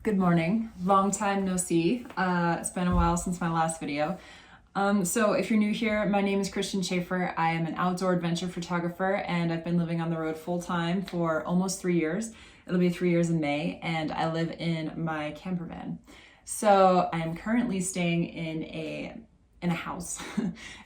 Good morning. Long time no see. It's been a while since my last video. So if you're new here, my name is Christian Schaefer. I am an outdoor adventure photographer and I've been living on the road full time for almost 3 years. It'll be 3 years in May, and I live in my camper van. So I'm currently staying in a house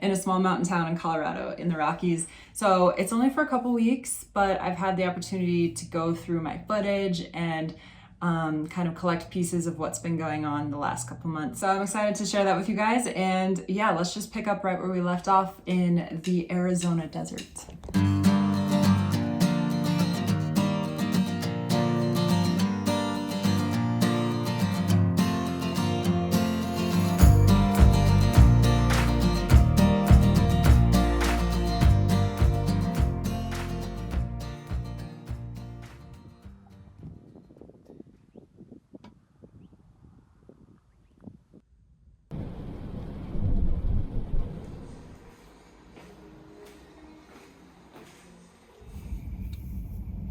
in a small mountain town in Colorado in the Rockies. So it's only for a couple weeks, but I've had the opportunity to go through my footage and kind of collect pieces of what's been going on the last couple months. So I'm excited to share that with you guys. And yeah, let's just pick up right where we left off in the Arizona desert.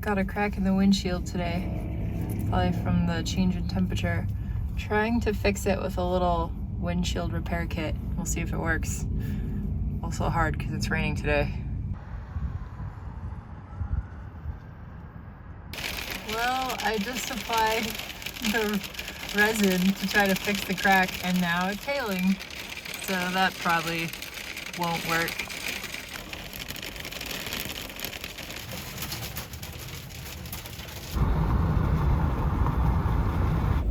Got a crack in the windshield today, probably from the change in temperature. Trying to fix it with a little windshield repair kit. We'll see if it works. Also hard because it's raining today. Well, I just applied the resin to try to fix the crack and now it's hailing. So that probably won't work.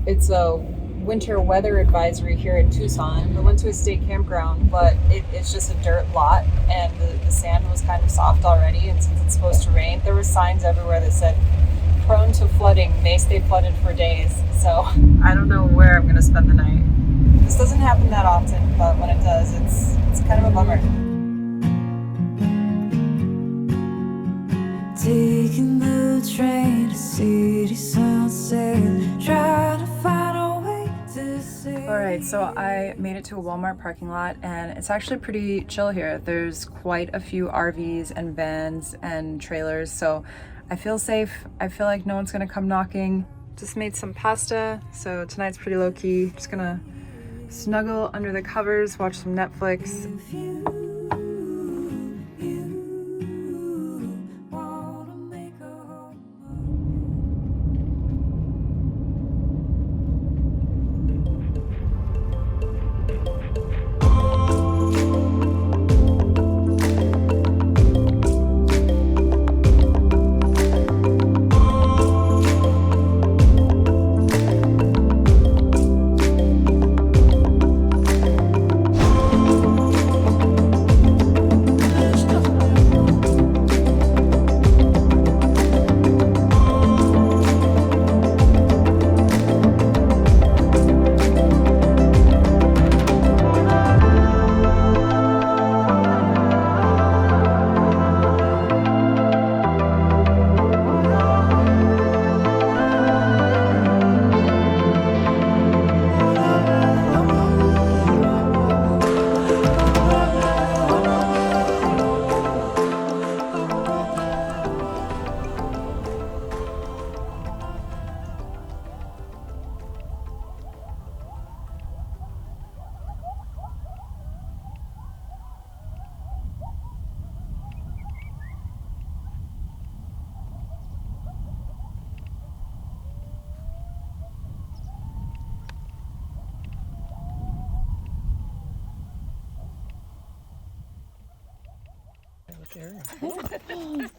It's a winter weather advisory here in Tucson. I went to a state campground, but it's just a dirt lot and the sand was kind of soft already, and since it's supposed to rain, there were signs everywhere that said prone to flooding, may stay flooded for days. So I don't know where I'm gonna spend the night. This doesn't happen that often, but when it does, it's kind of a bummer. Taking the train to city sunset, try to find a way to say. Alright, so I made it to a Walmart parking lot and it's actually pretty chill here. There's quite a few RVs and vans and trailers, so I feel safe. I feel like no one's gonna come knocking. Just made some pasta, so tonight's pretty low-key. Just gonna snuggle under the covers, watch some Netflix.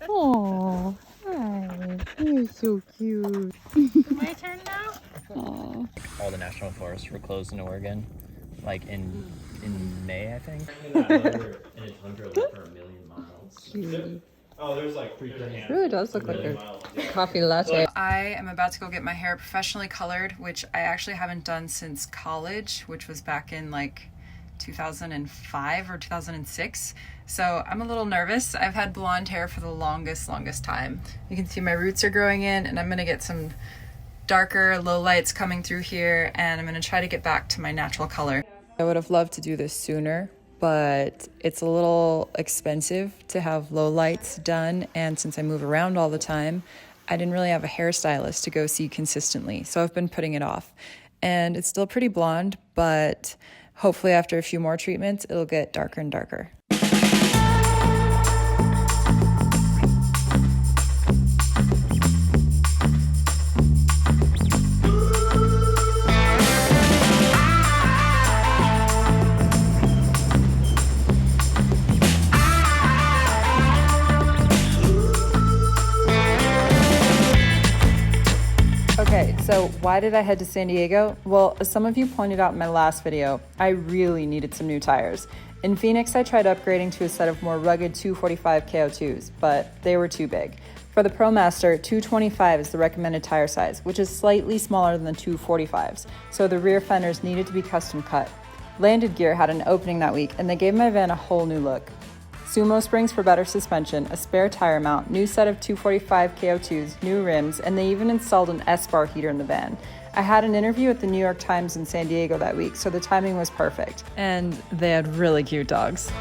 Oh, hi. You're so cute. My turn now? Oh. All the national forests were closed in Oregon, like in May, I think. In a tundra for a million miles. Cute. Oh, there's like three It really does look like a coffee latte. I am about to go get my hair professionally colored, which I actually haven't done since college, which was back in like 2005 or 2006. So I'm a little nervous. I've had blonde hair for the longest time. You can see my roots are growing in, and I'm gonna get some darker low lights coming through here, and I'm gonna try to get back to my natural color. I would have loved to do this sooner, but it's a little expensive to have low lights done, and since I move around all the time, I didn't really have a hairstylist to go see consistently, so I've been putting it off. And it's still pretty blonde, but hopefully after a few more treatments, it'll get darker and darker. Okay, so why did I head to San Diego? Well, as some of you pointed out in my last video, I really needed some new tires. In Phoenix, I tried upgrading to a set of more rugged 245 KO2s, but they were too big. For the ProMaster, 225 is the recommended tire size, which is slightly smaller than the 245s, so the rear fenders needed to be custom cut. Landed Gear had an opening that week, and they gave my van a whole new look. Sumo springs for better suspension, a spare tire mount, new set of 245 KO2s, new rims, and they even installed an Espar heater in the van. I had an interview at the New York Times in San Diego that week, so the timing was perfect. And they had really cute dogs.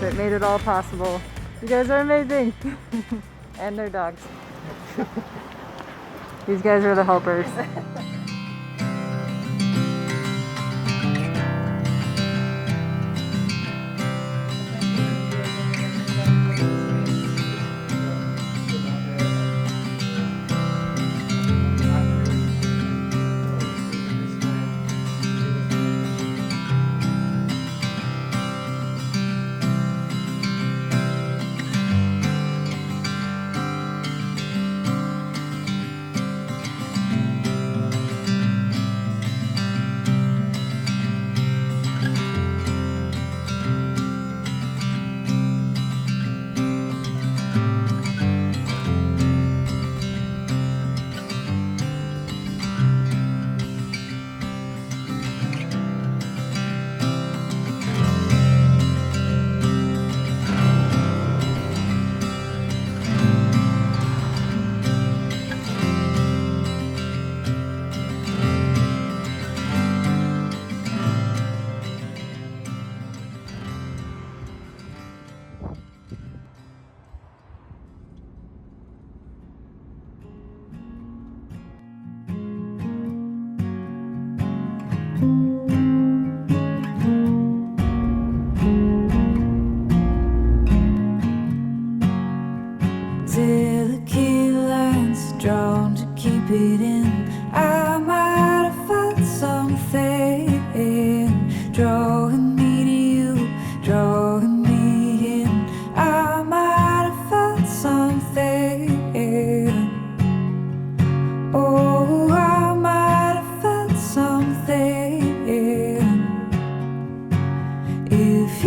That made it all possible. You guys are amazing. And their dogs. These guys are the helpers. Delicate lines drawn to keep it in. I might have felt something drawing me to you, drawing me in. I might have felt something. Oh, I might have felt something. If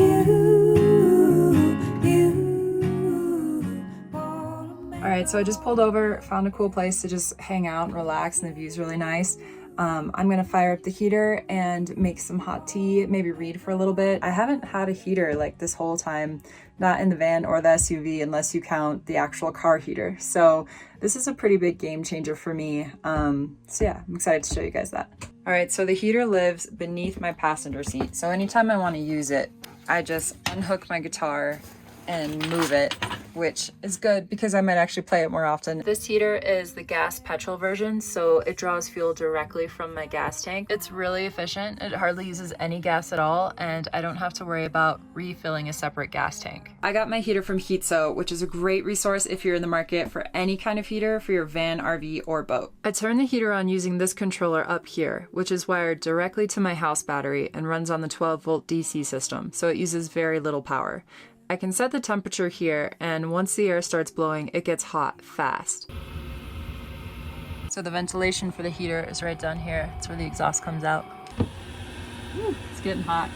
Alright, so I just pulled over, found a cool place to just hang out and relax, and the view's really nice. I'm gonna fire up the heater and make some hot tea, maybe read for a little bit. I haven't had a heater like this whole time, not in the van or the SUV unless you count the actual car heater. So this is a pretty big game changer for me. So yeah, I'm excited to show you guys that. Alright, so the heater lives beneath my passenger seat. So anytime I want to use it, I just unhook my guitar and move it, which is good because I might actually play it more often. This heater is the gas petrol version, so it draws fuel directly from my gas tank. It's really efficient. It hardly uses any gas at all, and I don't have to worry about refilling a separate gas tank. I got my heater from Heatso, which is a great resource if you're in the market for any kind of heater for your van, RV, or boat. I turn the heater on using this controller up here, which is wired directly to my house battery and runs on the 12-volt DC system, so it uses very little power. I can set the temperature here, and once the air starts blowing, it gets hot fast. So the ventilation for the heater is right down here. It's where the exhaust comes out. Ooh, it's getting hot.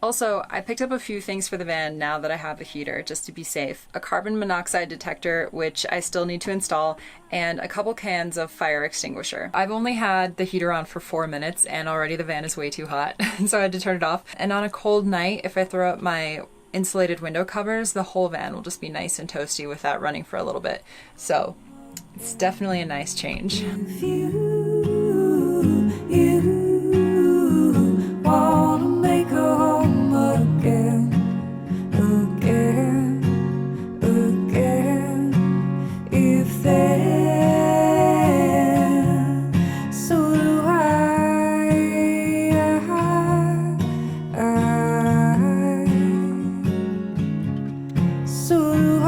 Also, I picked up a few things for the van now that I have the heater, just to be safe. A carbon monoxide detector, which I still need to install, and a couple cans of fire extinguisher. I've only had the heater on for 4 minutes, and already the van is way too hot, so I had to turn it off. And on a cold night, if I throw up my insulated window covers, the whole van will just be nice and toasty with that running for a little bit. So it's definitely a nice change. If you wanna make a home again, if then, so do so do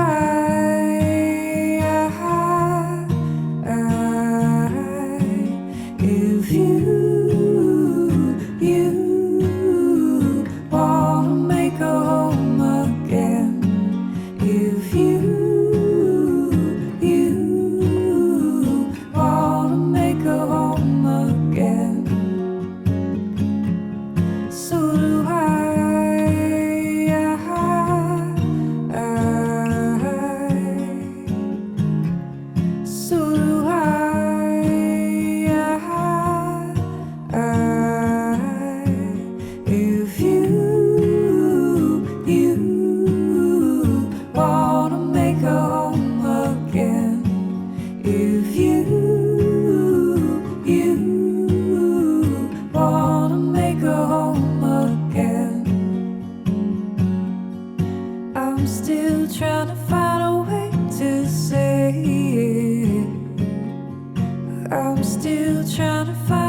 if you wanna make a home again, if you wanna make a home again, so do so do if you wanna make a home again, if you wanna make a home again, I'm still trying to find a way to say it. I'm still trying to find